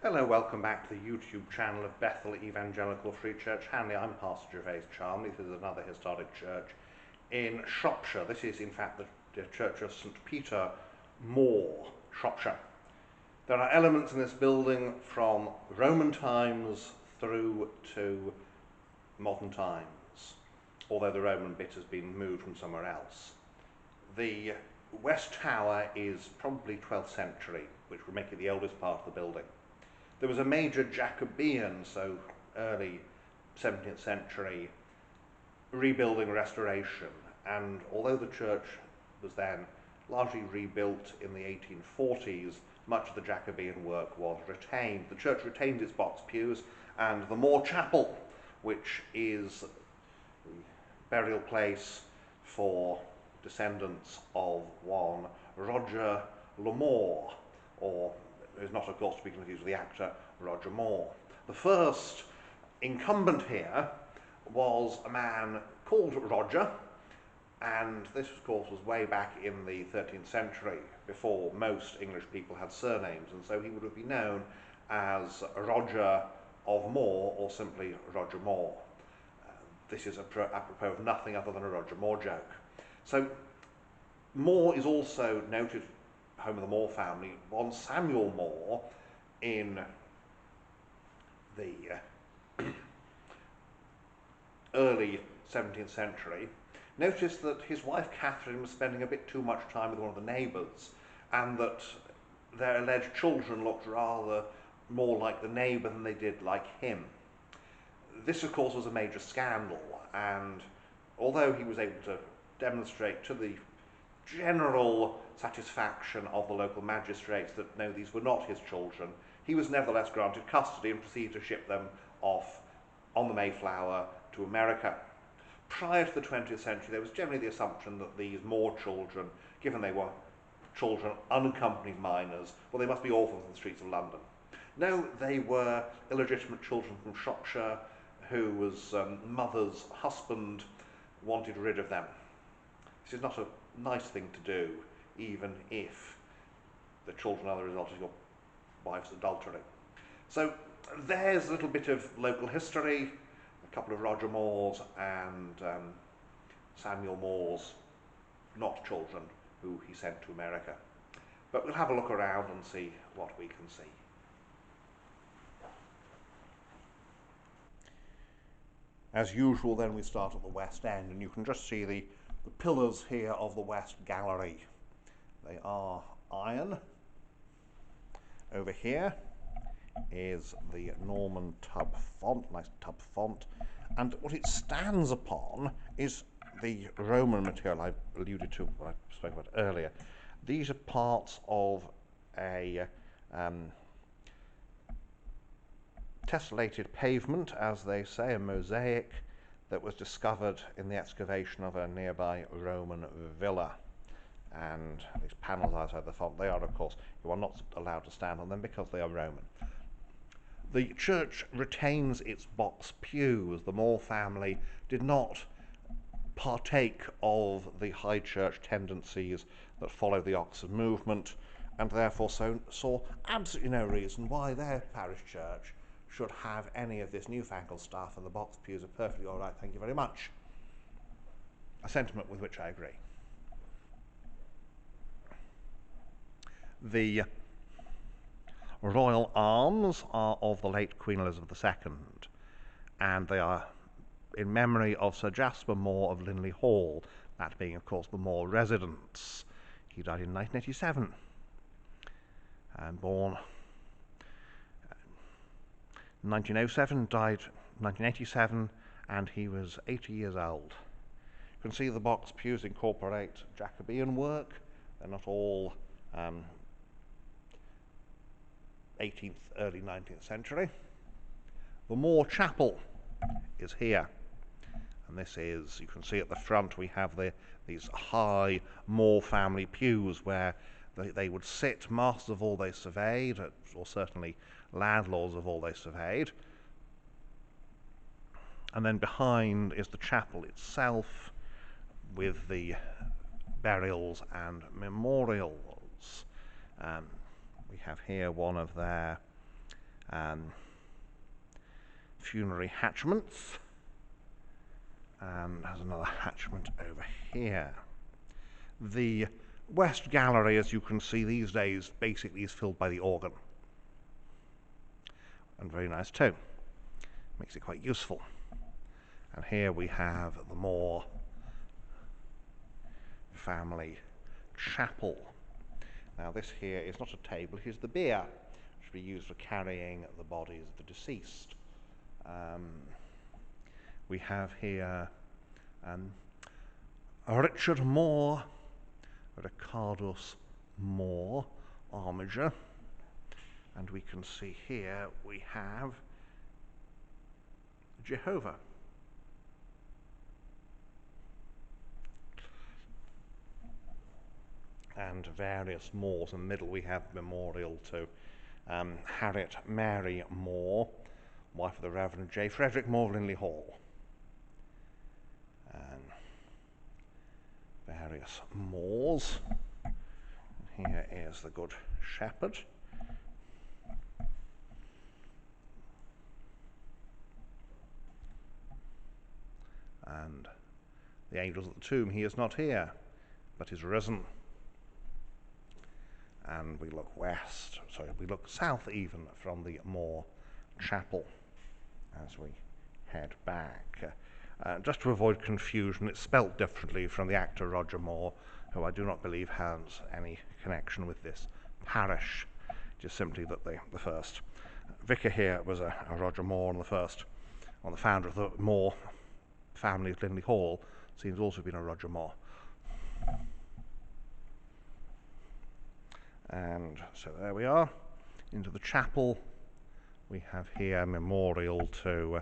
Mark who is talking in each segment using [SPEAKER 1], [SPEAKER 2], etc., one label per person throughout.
[SPEAKER 1] Hello, welcome back to the YouTube channel of Bethel Evangelical Free Church Hanley. I'm Pastor Gervais Charmley. This is another historic church in Shropshire. This is in fact the Church of St Peter, Moor, Shropshire. There are elements in this building from Roman times through to modern times, although the Roman bit has been moved from somewhere else. The West Tower is probably 12th century, which would make it the oldest part of the building. There was a major Jacobean, so early 17th century, rebuilding restoration, and although the church was then largely rebuilt in the 1840s, much of the Jacobean work was retained. The church retained its box pews and the Moor Chapel, which is the burial place for descendants of one Roger Le Moor, or is not, of course, to be confused with the actor Roger Moore. The first incumbent here was a man called Roger, and this, of course, was way back in the 13th century, before most English people had surnames, and so he would have been known as Roger of Moore, or simply Roger Moore. This is apropos of nothing other than a Roger Moore joke. So Moore is also noted, home of the Moore family, one Samuel Moore in the early 17th century, noticed that his wife Catherine was spending a bit too much time with one of the neighbours, and that their alleged children looked rather more like the neighbour than they did like him. This, of course, was a major scandal, and although he was able to demonstrate to the general satisfaction of the local magistrates that no, these were not his children, he was nevertheless granted custody and proceeded to ship them off on the Mayflower to America. Prior to the 20th century, there was generally the assumption that these Moor children, given they were children, unaccompanied minors, well, they must be orphans in the streets of London. No, they were illegitimate children from Shropshire whose mother's husband wanted rid of them. This is not a nice thing to do, even if the children are the result of your wife's adultery. So there's a little bit of local history, a couple of Roger Moores and Samuel Moore's not children who he sent to America. But we'll have a look around and see what we can see. As usual, then, we start at the west end, and you can just see the pillars here of the west gallery. They are iron. Over here is the Norman tub font, nice tub font, and what it stands upon is the Roman material I alluded to, what I spoke about earlier. These are parts of a tessellated pavement, as they say, a mosaic that was discovered in the excavation of a nearby Roman villa. And these panels outside the font, they are, of course, you are not allowed to stand on them because they are Roman. The church retains its box pews. The Moore family did not partake of the high church tendencies that followed the Oxford movement, and therefore saw absolutely no reason why their parish church should have any of this newfangled stuff, and the box pews are perfectly all right, thank you very much. A sentiment with which I agree. The royal arms are of the late Queen Elizabeth II, and they are in memory of Sir Jasper Moore of Linley Hall, that being, of course, the Moore residence. He died in 1987, and born 1907, died 1987, and he was 80 years old. You can see the box pews incorporate Jacobean work. They're not all 18th, early 19th century. The Moor Chapel is here, and this is, you can see at the front, we have these high Moor family pews where they would sit, masters of all they surveyed, or certainly landlords of all they surveyed. And then behind is the chapel itself with the burials and memorials. We have here one of their funerary hatchments. And there's another hatchment over here. The West Gallery, as you can see these days, basically is filled by the organ. And very nice too. Makes it quite useful. And here we have the Moore family chapel. Now this here is not a table, it is the bier, which will be used for carrying the bodies of the deceased. We have here Richard Moore, Ricardus Moore, armiger, and we can see here we have Jehovah. And various Moores. In the middle we have memorial to Harriet Mary Moore, wife of the Reverend J. Frederick Moore of Linley Hall. And various Moores. And here is the Good Shepherd. And the angels at the tomb, he is not here, but is risen. And we look west, sorry, we look south even from the Moore Chapel as we head back. Just to avoid confusion, it's spelt differently from the actor Roger Moore, who I do not believe has any connection with this parish. Just simply that the first vicar here was a Roger Moore, and the founder of the Moore family at Linley Hall seems to also have been a Roger Moore. And so there we are, into the chapel. We have here a memorial to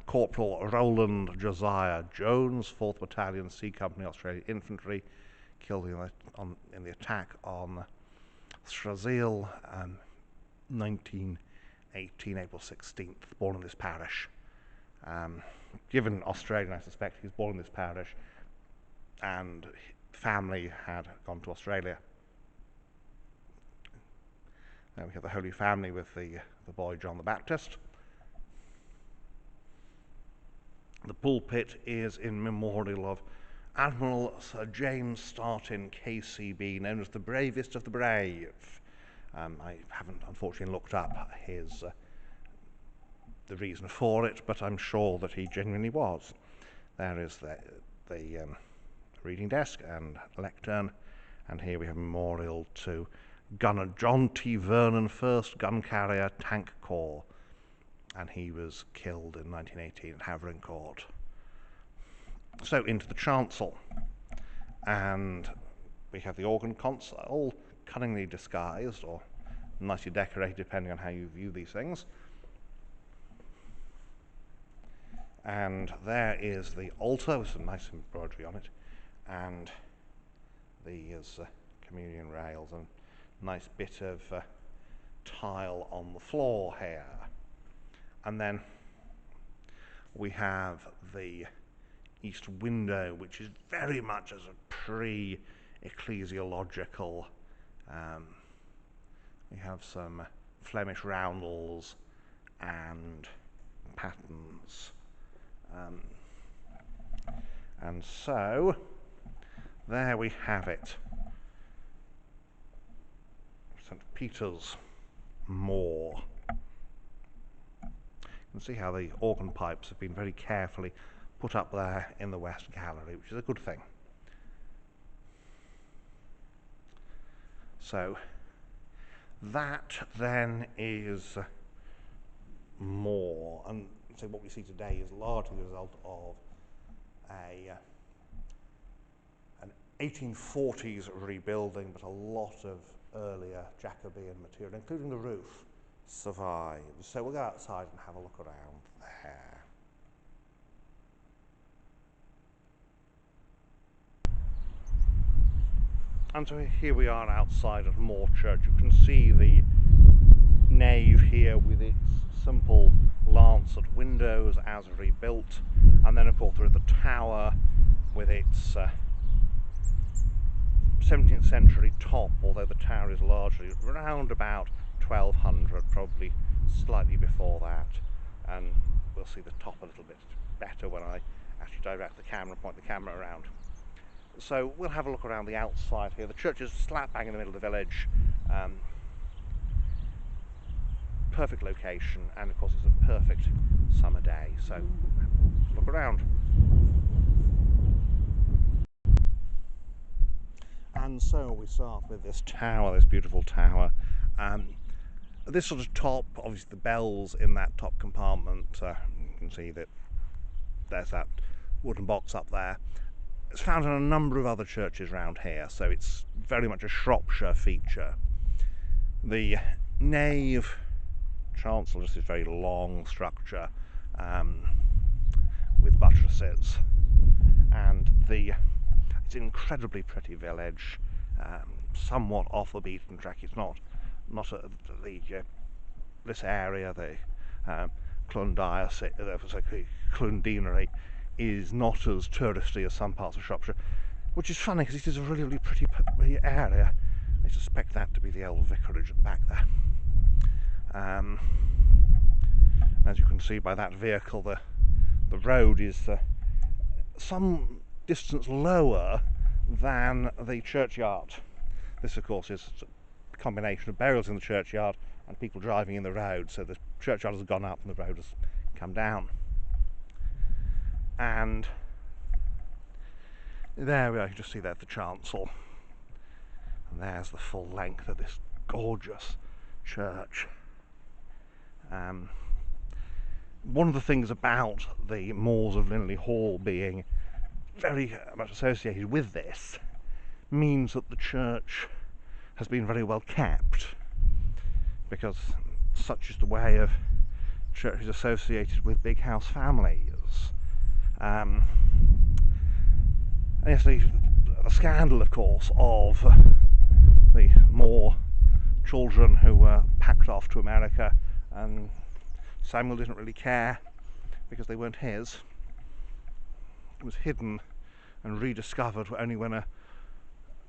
[SPEAKER 1] Corporal Roland Josiah Jones, 4th Battalion C Company Australian Infantry, killed in the attack on Strazeal, 1918, April 16th, born in this parish. Given Australian, I suspect he's born in this parish, and family had gone to Australia. Now we have the Holy Family with the boy John the Baptist. The pulpit is in memorial of Admiral Sir James Startin, KCB, known as the bravest of the brave. I haven't unfortunately looked up the reason for it, but I'm sure that he genuinely was. There is the reading desk and lectern, and here we have a memorial to Gunner John T. Vernon, 1st Gun Carrier Tank Corps, and he was killed in 1918 at Havering Court. So into the chancel, and we have the organ console, all cunningly disguised or nicely decorated depending on how you view these things. And there is the altar with some nice embroidery on it, and these communion rails and nice bit of tile on the floor here. And then we have the east window, which is very much as a pre-ecclesiological. We have some Flemish roundels and patterns. And so there we have it. St. Peter's Moor. You can see how the organ pipes have been very carefully put up there in the West Gallery, which is a good thing. So that then is Moor, and so what we see today is largely the result of an 1840s rebuilding, but a lot of earlier Jacobean material, including the roof, survived. So we'll go outside and have a look around there. And so here we are outside of Moor Church. You can see the nave here with its simple lancet windows as rebuilt, and then of course there is the tower with its 17th century top, although the tower is largely around about 1200, probably slightly before that, and we'll see the top a little bit better when I actually direct the camera and point the camera around. So we'll have a look around the outside here. The church is slap bang in the middle of the village. Perfect location, and of course it's a perfect summer day, so let's look around. And so we start with this tower, this beautiful tower. This sort of top, obviously the bells in that top compartment, you can see that there's that wooden box up there. It's found in a number of other churches around here, so it's very much a Shropshire feature. The nave chancel is this very long structure with buttresses, and it's an incredibly pretty village, somewhat off the beaten track. It's not this area, the Clundeanery, is not as touristy as some parts of Shropshire, which is funny because it is a really, really pretty area. I suspect that to be the old vicarage at the back there. As you can see by that vehicle, the road is some distance lower than the churchyard. This, of course, is a combination of burials in the churchyard and people driving in the road, so the churchyard has gone up and the road has come down. And there we are, you can just see there's the chancel, and there's the full length of this gorgeous church. One of the things about the moors of Linley Hall being very much associated with this means that the church has been very well kept, because such is the way of churches associated with big house families. And yes, the scandal, of course, of the Moore children who were packed off to America, and Samuel didn't really care because they weren't his. It was hidden and rediscovered only when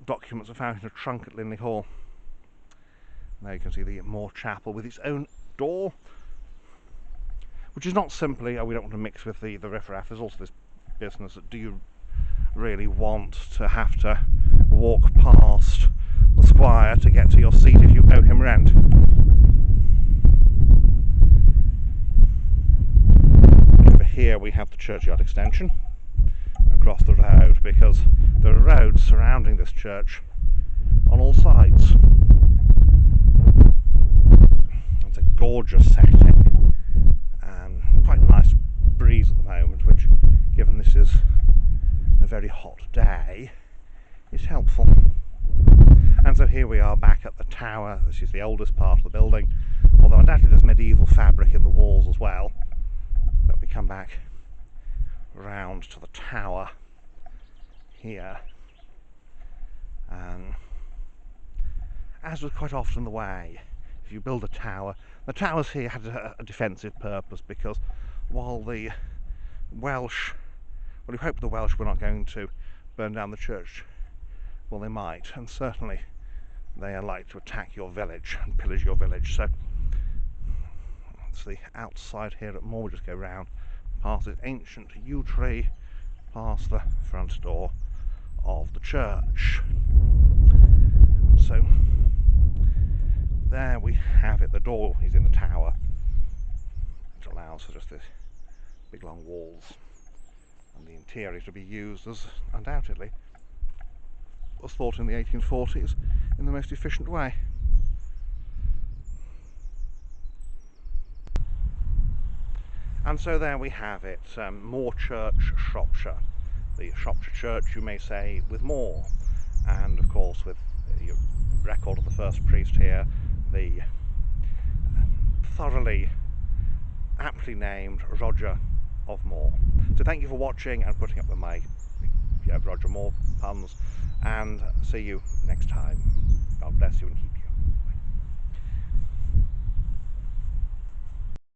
[SPEAKER 1] documents were found in a trunk at Linley Hall. There you can see the Moore Chapel with its own door, which is not simply, oh, we don't want to mix with the riffraff. There's also this business that, do you really want to have to walk past the squire to get to your seat if you owe him rent? Over here we have the churchyard extension across the road, because there are roads surrounding this church on all sides. It's a gorgeous setting, and quite a nice breeze at the moment, which, given this is a very hot day, is helpful. And so here we are back at the tower. This is the oldest part of the building, although undoubtedly there's medieval fabric in the walls as well. But we come back round to the tower here, and as was quite often the way, if you build a tower, the towers here had a defensive purpose, because while the Welsh, well, we hope the Welsh were not going to burn down the church, well, they might, and certainly they are like to attack your village and pillage your village. So that's the outside here at Moore. We just go round past this ancient yew tree, past the front door of the church. So there we have it. The door is in the tower, which allows for just this big long walls, and the interior to be used as, undoubtedly, was thought in the 1840s in the most efficient way. And so there we have it, Moore Church, Shropshire. The Shropshire church, you may say, with more, and of course with your record of the first priest here, the thoroughly aptly named Roger of Moore. So thank you for watching and putting up with my Roger Moore puns, and see you next time. God bless you and keep